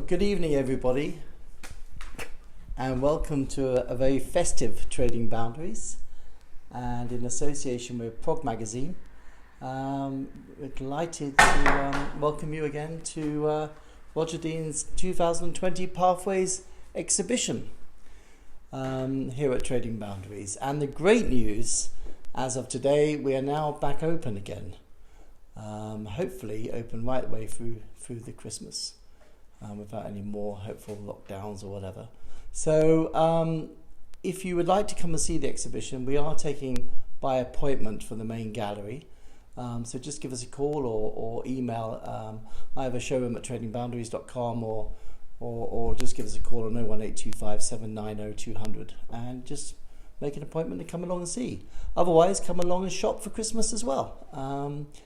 Good evening, everybody, and welcome to a very festive Trading Boundaries, and in association with Prog Magazine. We're delighted to welcome you again to Roger Dean's 2020 Pathways exhibition here at Trading Boundaries. And the great news, as of today, we are now back open again. Hopefully open right the way through the Christmas. Without any more hopeful lockdowns or whatever. So if you would like to come and see the exhibition, we are taking by appointment for the main gallery. So just give us a call or email either showroom@tradingboundaries.com or just give us a call on 01825 790 200 and just make an appointment to come along and see. Otherwise, come along and shop for Christmas as well.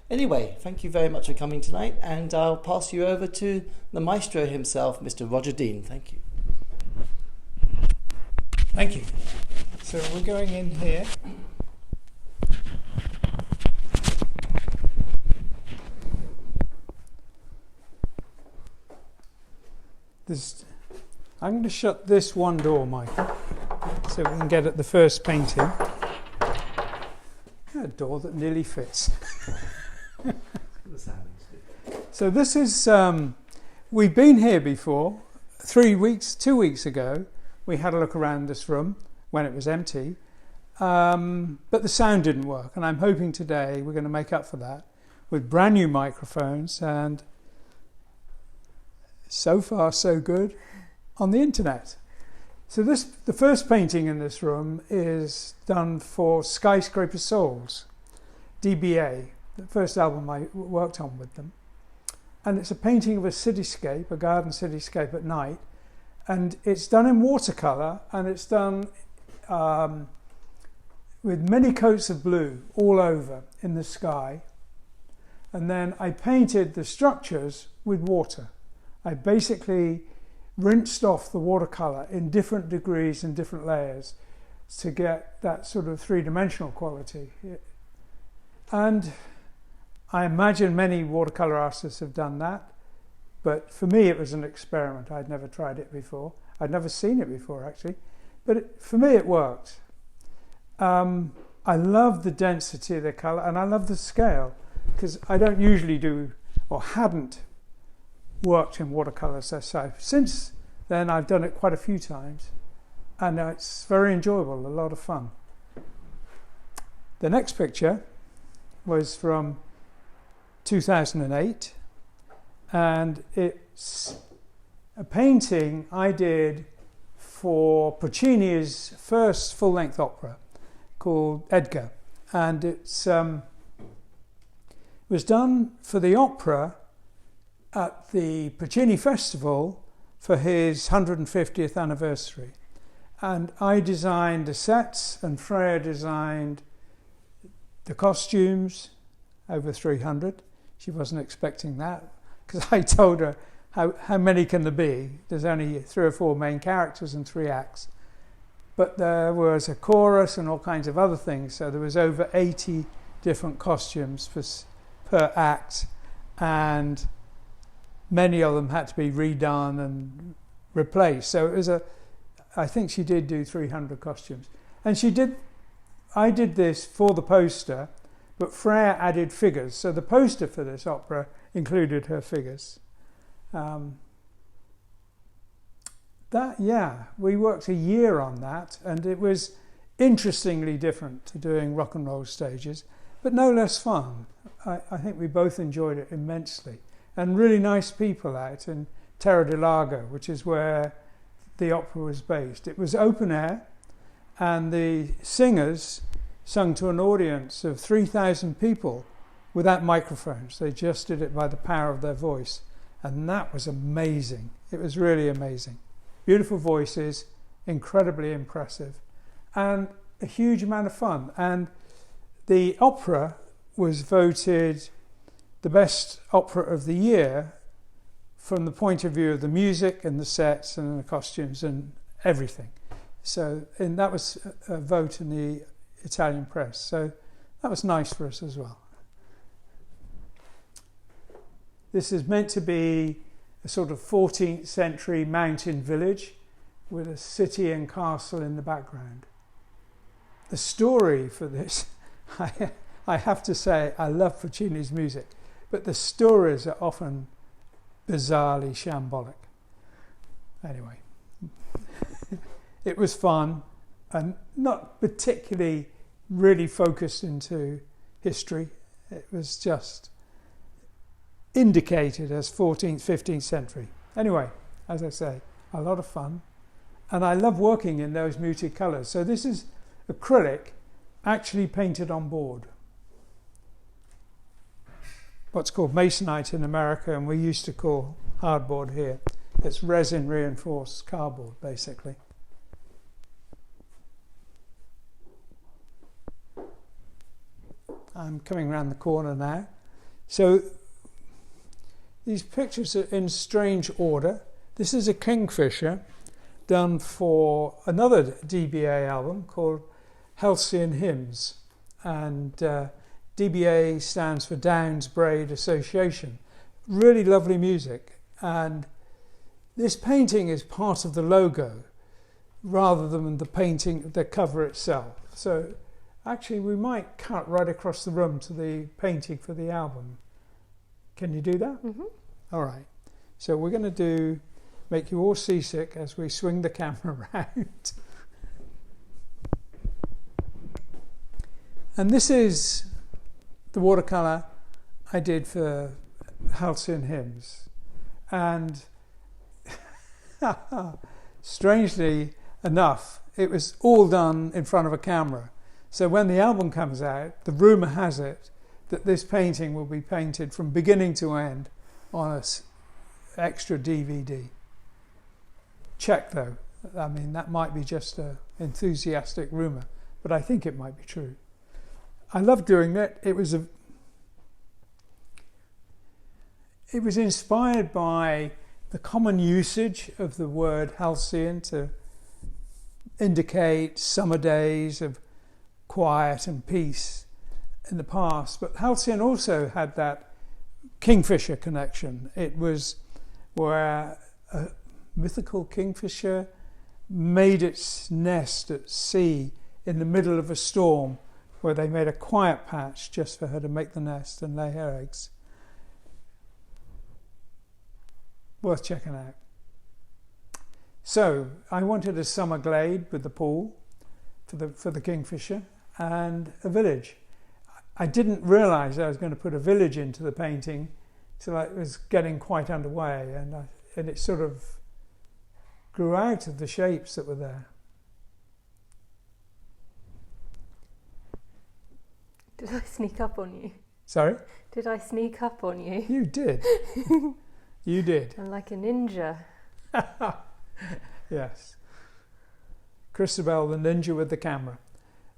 Anyway, thank you very much for coming tonight, and I'll pass you over to the maestro himself, Mr. Roger Dean. Thank you. Thank you. So we're going in here. I'm going to shut this one door, Michael, so we can get at the first painting. A door that nearly fits. So this is, we've been here before. 2 weeks ago, we had a look around this room when it was empty, but the sound didn't work, and I'm hoping today we're going to make up for that with brand new microphones, and so far so good on the internet. So the first painting in this room is done for Skyscraper Souls, DBA, the first album I worked on with them. And it's a painting of a cityscape, a garden cityscape at night. And it's done in watercolour, and it's done with many coats of blue all over in the sky. And then I painted the structures with water. I basically rinsed off the watercolour in different degrees and different layers to get that sort of three-dimensional quality. And I imagine many watercolour artists have done that, but for me it was an experiment. I'd never tried it before. I'd never seen it before, actually, but for me it worked. I love the density of the colour, and I love the scale, because I don't usually do, or hadn't worked in watercolours as such. Since then I've done it quite a few times, and it's very enjoyable, a lot of fun. The next picture was from 2008, and it's a painting I did for Puccini's first full-length opera called Edgar, and it was done for the opera at the Puccini Festival for his 150th anniversary. And I designed the sets, and Freya designed the costumes, over 300. She wasn't expecting that, because I told her, how many can there be? There's only 3 or 4 main characters and 3 acts. But there was a chorus and all kinds of other things, so there was over 80 different costumes per act, and many of them had to be redone and replaced. So it was I think she did do 300 costumes. And I did this for the poster, but Freya added figures. So the poster for this opera included her figures. We worked a year on that, and it was interestingly different to doing rock and roll stages, but no less fun. I think we both enjoyed it immensely. And really nice people out in Terra del Lago, which is where the opera was based. It was open air, and the singers sung to an audience of 3,000 people without microphones. They just did it by the power of their voice, and that was amazing. It was really amazing. Beautiful voices, incredibly impressive, and a huge amount of fun. And the opera was voted the best opera of the year from the point of view of the music and the sets and the costumes and everything. So, and that was a vote in the Italian press. So that was nice for us as well. This is meant to be a sort of 14th century mountain village with a city and castle in the background. The story for this, I have to say, I love Puccini's music, but the stories are often bizarrely shambolic. Anyway, it was fun and not particularly really focused into history. It was just indicated as 14th, 15th century. Anyway, as I say, a lot of fun. And I love working in those muted colours. So this is acrylic actually painted on board. What's called masonite in America, and we used to call hardboard here. It's resin reinforced cardboard, basically. I'm coming around the corner now. So these pictures are in strange order. This is a kingfisher done for another DBA album called Halcyon Hymns. And DBA stands for Downs Braid Association. Really lovely music. And this painting is part of the logo rather than the painting, the cover itself. So actually we might cut right across the room to the painting for the album. Can you do that? Mm-hmm. All right. So we're going to make you all seasick as we swing the camera around. And this is the watercolour I did for Halcyon Hymns. And strangely enough, it was all done in front of a camera. So when the album comes out, the rumour has it that this painting will be painted from beginning to end on an extra DVD. Check though. I mean, that might be just an enthusiastic rumour, but I think it might be true. I love doing it. It was inspired by the common usage of the word halcyon to indicate summer days of quiet and peace in the past. But halcyon also had that kingfisher connection. It was where a mythical kingfisher made its nest at sea in the middle of a storm, where they made a quiet patch just for her to make the nest and lay her eggs. Worth checking out. So I wanted a summer glade with the pool for the kingfisher and a village. I didn't realise I was going to put a village into the painting till it was getting quite underway, and it sort of grew out of the shapes that were there. Did I sneak up on you? Sorry? Did I sneak up on you? You did. You did. I'm like a ninja. Yes. Christabel the ninja with the camera.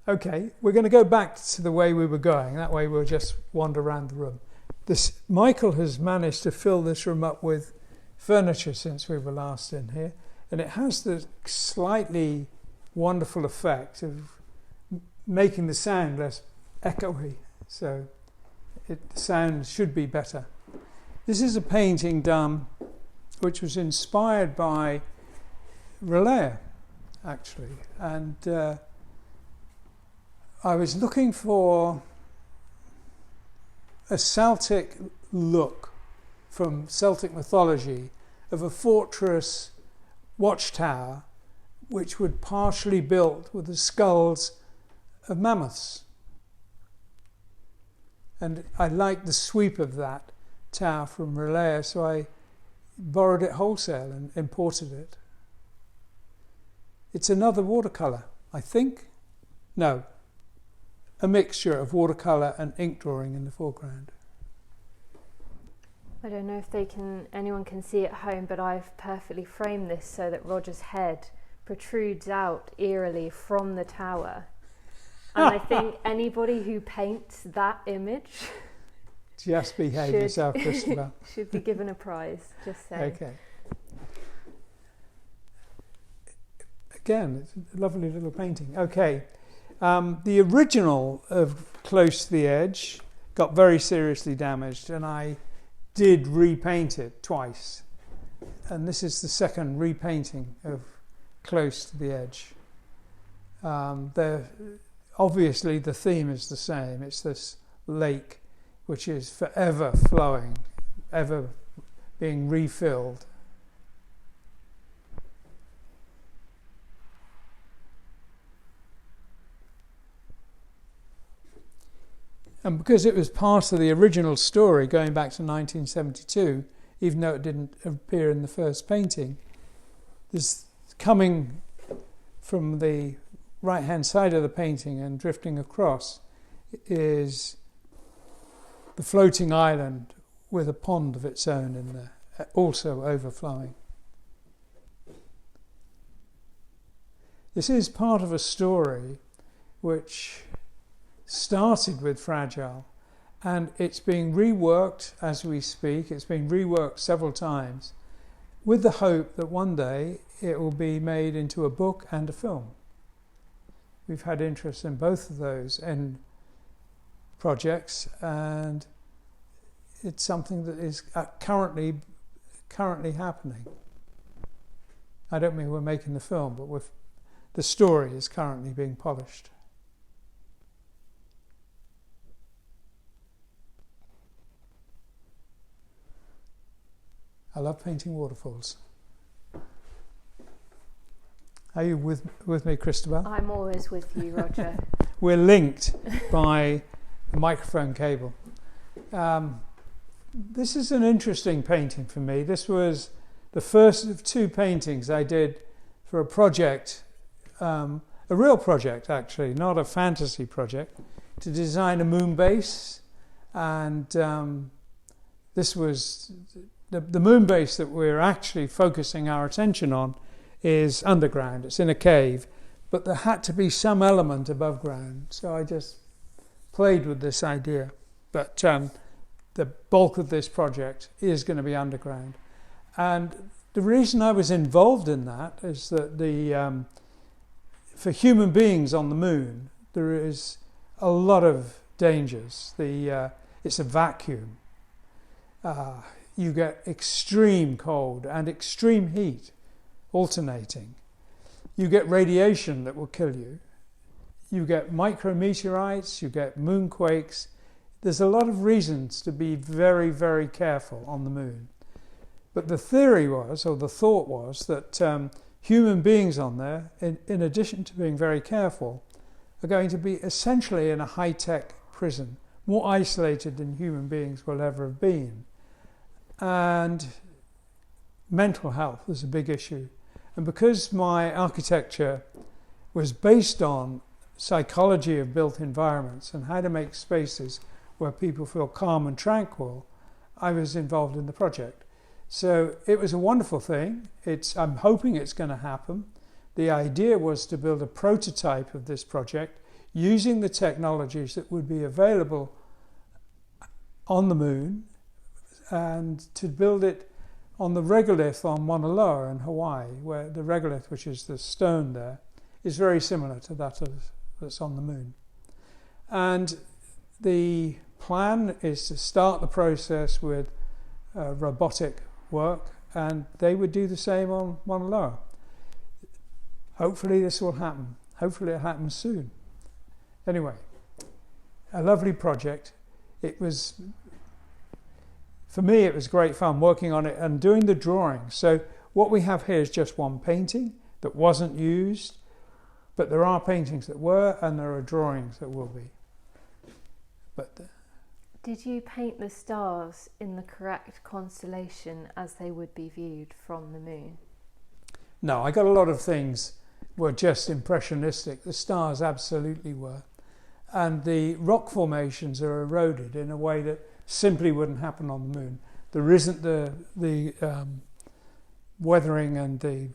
Okay, we're going to go back to the way we were going. That way we'll just wander around the room. Michael has managed to fill this room up with furniture since we were last in here, and it has the slightly wonderful effect of making the sound less echoey, so the sound should be better. This is a painting done which was inspired by Relais, actually, and I was looking for a Celtic look from Celtic mythology of a fortress watchtower which was partially built with the skulls of mammoths. And I liked the sweep of that tower from Relais, so I borrowed it wholesale and imported it. It's another watercolour, I think. No, a mixture of watercolour and ink drawing in the foreground. I don't know if anyone can see at home, but I've perfectly framed this so that Roger's head protrudes out eerily from the tower. And I think anybody who paints that image just behave yourself, Christabel. should be given a prize, just saying. Okay. Again, it's a lovely little painting. Okay. The original of Close to the Edge got very seriously damaged, and I did repaint it twice. and this is the second repainting of Close to the Edge. Obviously the theme is the same. It's this lake which is forever flowing, ever being refilled. And because it was part of the original story going back to 1972, even though it didn't appear in the first painting, there's coming from the right-hand side of the painting and drifting across is the floating island with a pond of its own in there, also overflowing. This is part of a story which started with Fragile, and it's being reworked as we speak. It's been reworked several times with the hope that one day it will be made into a book and a film. We've had interest in both of those in projects, and it's something that is currently happening. I don't mean we're making the film, but the story is currently being polished. I love painting waterfalls. Are you with me, Christabel? I'm always with you, Roger. We're linked by a microphone cable. This is an interesting painting for me. This was the first of two paintings I did for a project, a real project actually, not a fantasy project, to design a moon base. And this was the moon base that we're actually focusing our attention on is underground. It's in a cave, but there had to be some element above ground. So I just played with this idea. But the bulk of this project is going to be underground. And the reason I was involved in that is that for human beings on the moon, there is a lot of dangers. It's a vacuum. You get extreme cold and extreme heat alternating. You get radiation that will kill you. You get micrometeorites, you get moonquakes. There's a lot of reasons to be very, very careful on the moon. But the theory was, or the thought was, that human beings on there, in addition to being very careful, are going to be essentially in a high-tech prison, more isolated than human beings will ever have been. And mental health was a big issue. And because my architecture was based on psychology of built environments and how to make spaces where people feel calm and tranquil, I was involved in the project. So it was a wonderful thing. I'm hoping it's going to happen. The idea was to build a prototype of this project using the technologies that would be available on the moon, and to build it on the regolith on Mauna Loa in Hawaii, where the regolith, which is the stone there, is very similar to that that's on the moon. And the plan is to start the process with robotic work, and they would do the same on Mauna Loa. Hopefully this will happen. Hopefully it happens soon. Anyway, a lovely project. For me, it was great fun working on it and doing the drawings. So what we have here is just one painting that wasn't used, but there are paintings that were, and there are drawings that will be. Did you paint the stars in the correct constellation as they would be viewed from the moon? No, I got a lot of things were just impressionistic. The stars absolutely were. And the rock formations are eroded in a way that simply wouldn't happen on the moon. There isn't the weathering and the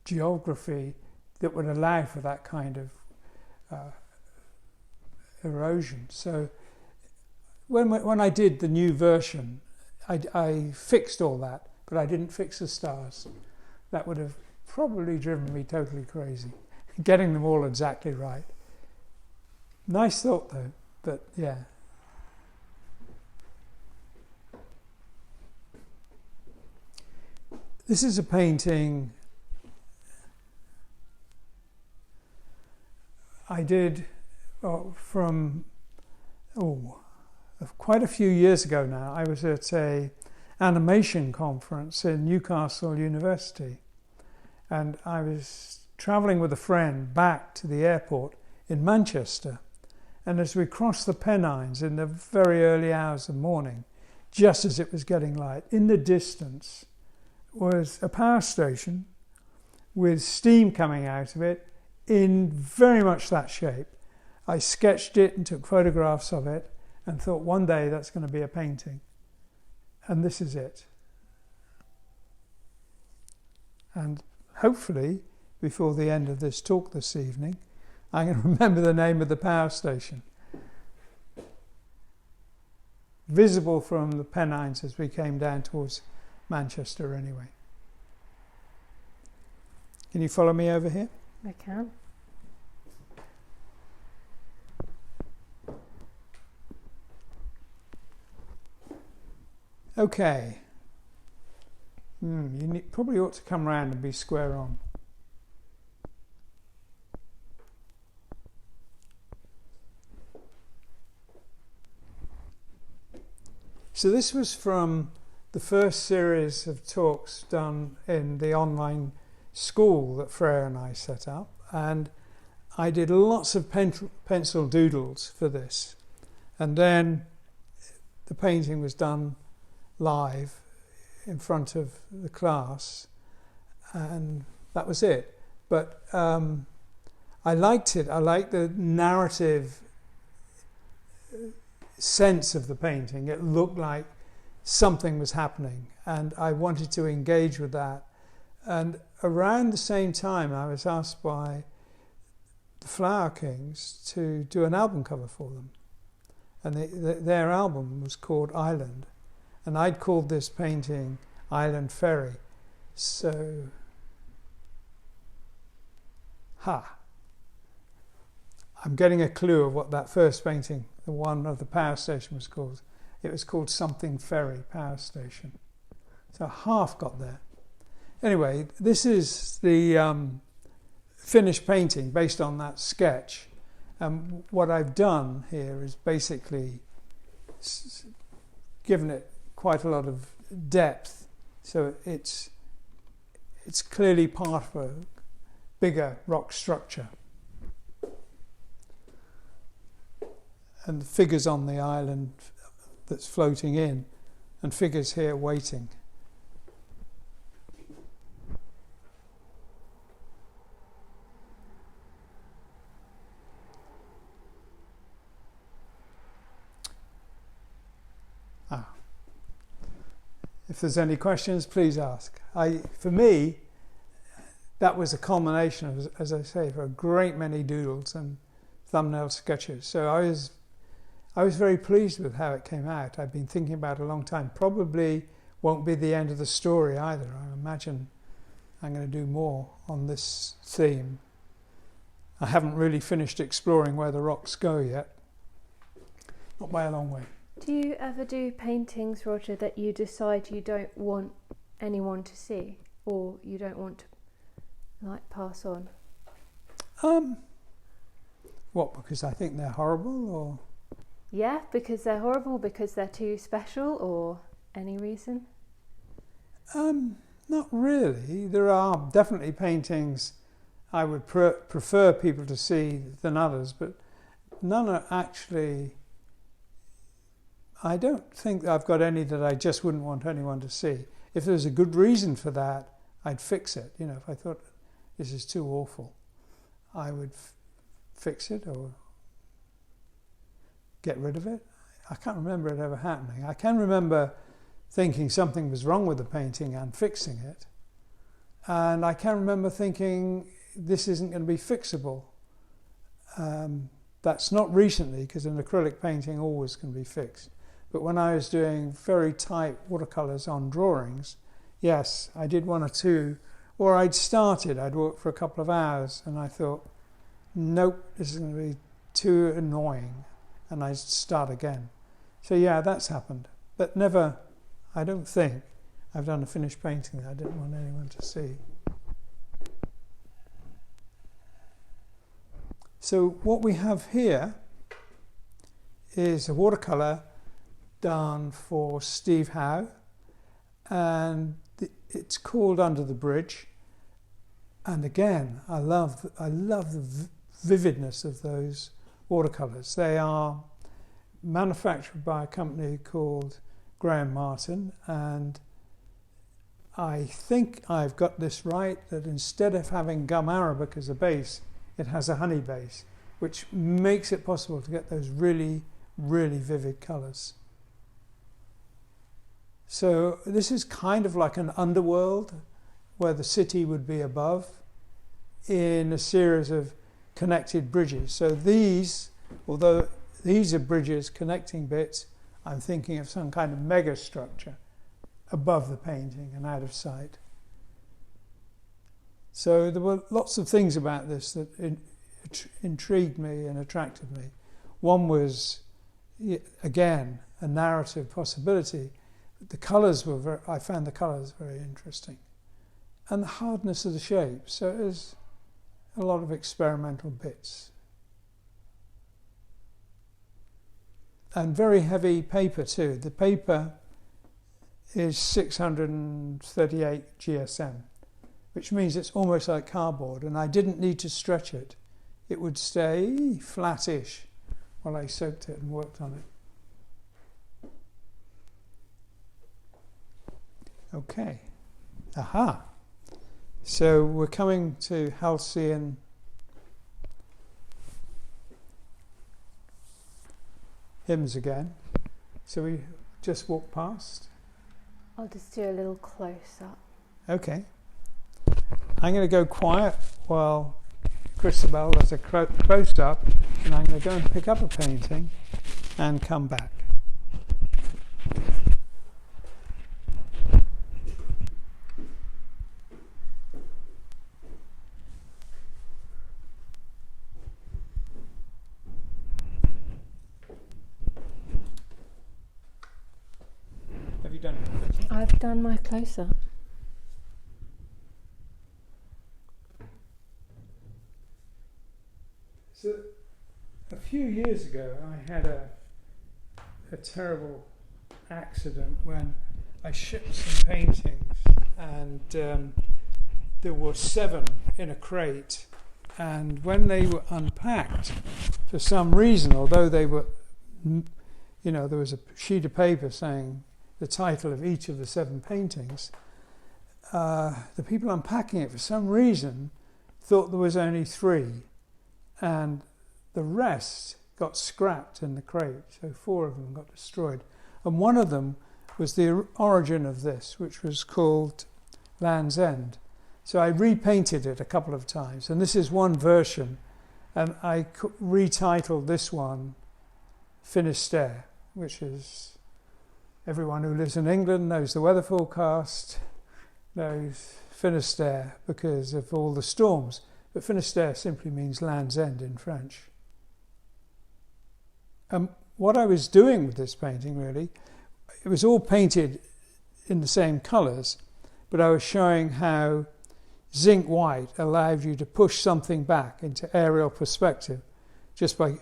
geography that would allow for that kind of erosion. So when I did the new version, I fixed all that, but I didn't fix the stars. That would have probably driven me totally crazy, getting them all exactly right. Nice thought though, but yeah. This is a painting I did from quite a few years ago now. I was at a animation conference in Newcastle University, and I was travelling with a friend back to the airport in Manchester, and as we crossed the Pennines in the very early hours of morning, just as it was getting light, in the distance was a power station with steam coming out of it in very much that shape. I sketched it and took photographs of it and thought one day that's going to be a painting. And this is it. And hopefully, before the end of this talk this evening, I can remember the name of the power station. Visible from the Pennines as we came down towards Manchester anyway. Can you follow me over here? I can. Okay. Probably ought to come round and be square on. So this was from the first series of talks done in the online school that Freya and I set up, and I did lots of pencil doodles for this, and then the painting was done live in front of the class, and that was it. But I liked it. I liked the narrative sense of the painting. It looked like something was happening, and I wanted to engage with that. And around the same time, I was asked by the Flower Kings to do an album cover for them, and their album was called Island, and I'd called this painting Island Ferry. So, I'm getting a clue of what that first painting, the one of the power station, was called. It was called Something Ferry Power Station. So half got there. Anyway, this is the finished painting based on that sketch. What I've done here is basically given it quite a lot of depth, so it's clearly part of a bigger rock structure. And the figures on the island that's floating in, and figures here waiting. If there's any questions, please ask. For me, that was a culmination of, as I say, for a great many doodles and thumbnail sketches. So I was very pleased with how it came out. I've been thinking about it a long time. Probably won't be the end of the story either. I imagine I'm going to do more on this theme. I haven't really finished exploring where the rocks go yet. Not by a long way. Do you ever do paintings, Roger, that you decide you don't want anyone to see, or you don't want to pass on? What, because I think they're horrible, or? Yeah, because they're horrible, because they're too special, or any reason? Not really. There are definitely paintings I would prefer people to see than others, but none are actually... I don't think I've got any that I just wouldn't want anyone to see. If there's a good reason for that, I'd fix it. You know, if I thought this is too awful, I would fix it or get rid of it. I can't remember it ever happening. I can remember thinking something was wrong with the painting and fixing it. And I can remember thinking this isn't going to be fixable. That's not recently, because an acrylic painting always can be fixed. But when I was doing very tight watercolours on drawings, yes, I did one or two. Or I'd worked for a couple of hours, and I thought, nope, this is going to be too annoying. And I'd start again. So yeah, that's happened. But never, I don't think, I've done a finished painting that I didn't want anyone to see. So what we have here is a watercolour done for Steve Howe, and it's called Under the Bridge. And again, I love the vividness of those watercolours. They are manufactured by a company called Graham Martin, and I think I've got this right, that instead of having gum arabic as a base, it has a honey base, which makes it possible to get those really, really vivid colours. So this is kind of like an underworld where the city would be above in a series of connected bridges. So these, although these are bridges connecting bits, I'm thinking of some kind of mega structure above the painting and out of sight. So there were lots of things about this that intrigued me and attracted me. One was, again, a narrative possibility. The colours were I found the colours very interesting. And the hardness of the shape. So it was a lot of experimental bits. And very heavy paper too. The paper is 638 GSM, which means it's almost like cardboard, and I didn't need to stretch it. It would stay flattish while I soaked it and worked on it. Okay. Aha. So we're coming to Halcyon hymns again. So we just walk past. I'll just do a little close-up. Okay. I'm going to go quiet while Christabel does a close-up, and I'm going to go and pick up a painting and come back. Have you done your close-up? I've done my close-up. So, a few years ago, I had a terrible accident when I shipped some paintings, and there were 7 in a crate. And when they were unpacked, for some reason, although they were, there was a sheet of paper saying the title of each of the 7 paintings, the people unpacking it, for some reason, thought there was only 3. And the rest got scrapped in the crate, so 4 of them got destroyed. And one of them was the origin of this, which was called Land's End. So I repainted it a couple of times, and this is one version, and I retitled this one Finisterre, which is, everyone who lives in England knows the weather forecast, knows Finisterre because of all the storms. But Finisterre simply means Land's End in French. What I was doing with this painting, really, it was all painted in the same colours, but I was showing how zinc white allowed you to push something back into aerial perspective just by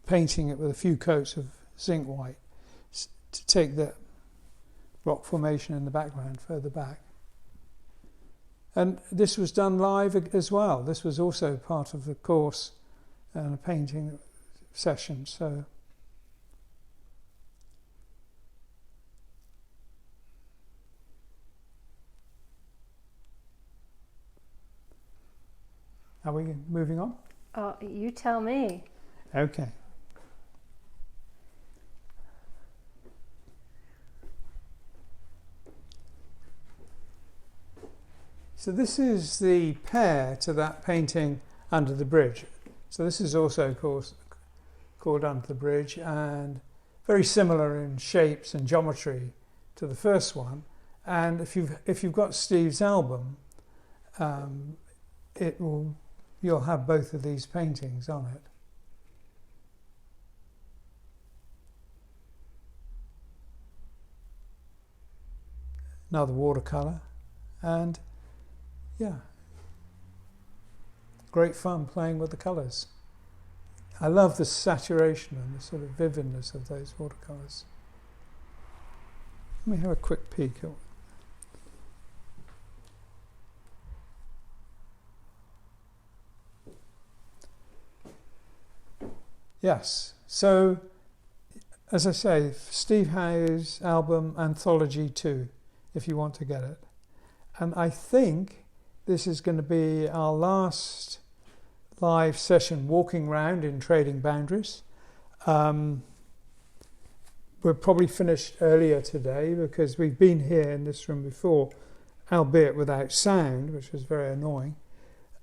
painting it with a few coats of zinc white to take the rock formation in the background further back. And this was done live as well. This was also part of the course and a painting session. So are we moving on? Oh, you tell me. Okay. So this is the pair to that painting Under the Bridge. So this is also, of course, called Under the Bridge, and very similar in shapes and geometry to the first one. And if you've got Steve's album, you'll have both of these paintings on it. another watercolour, and yeah, great fun playing with the colours. I love the saturation and the sort of vividness of those watercolours. Let me have a quick peek at. Yes, so as I say, Steve Howe's album Anthology 2, if you want to get it. And I think this is going to be our last live session walking around in Trading Boundaries. We're probably finished earlier today because we've been here in this room before, albeit without sound, which was very annoying.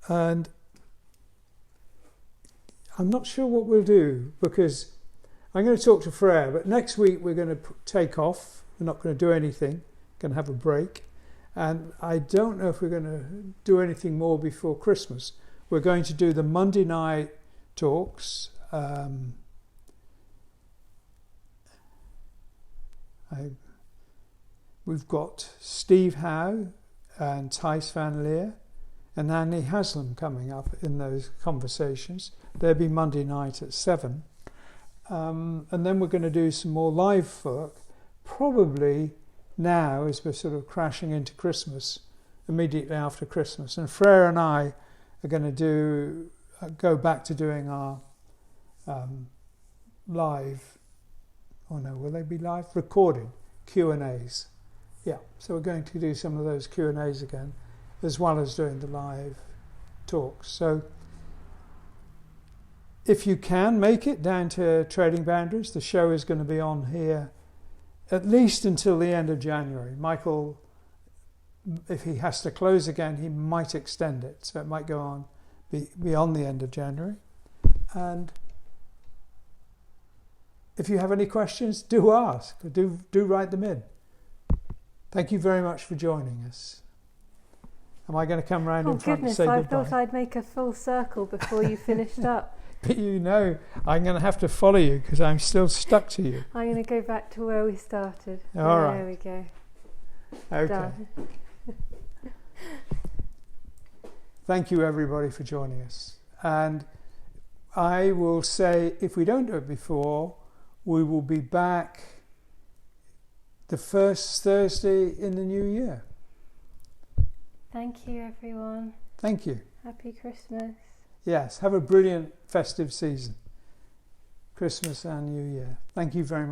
And I'm not sure what we'll do because I'm going to talk to Freya, but next week we're going to take off. We're not going to do anything, going to have a break. And I don't know if we're going to do anything more before Christmas. We're going to do the Monday night talks. We've got Steve Howe and Thijs van Leer and Annie Haslam coming up in those conversations. They'll be Monday night at 7. And then we're going to do some more live work, probably now as we're sort of crashing into Christmas, immediately after Christmas. And Freya and I are going to go back to doing our live, oh no, will they be live? Recorded Q&As. Yeah, so we're going to do some of those Q&As again, as well as doing the live talks. So if you can make it down to Trading Boundaries, the show is going to be on here at least until the end of January. Michael, if he has to close again, he might extend it, so it might go on beyond the end of January. And if you have any questions, do ask, do write them in. Thank you very much for joining us. Am I going to come round in front and say goodbye? I thought I'd make a full circle before you finished up. But you know, I'm going to have to follow you because I'm still stuck to you. I'm going to go back to where we started. All right. There we go. Okay. Done. Thank you everybody for joining us. And I will say, if we don't do it before, we will be back the first Thursday in the new year. Thank you, everyone. Thank you. Happy Christmas. Yes, have a brilliant festive season. Christmas and New Year. Thank you very much.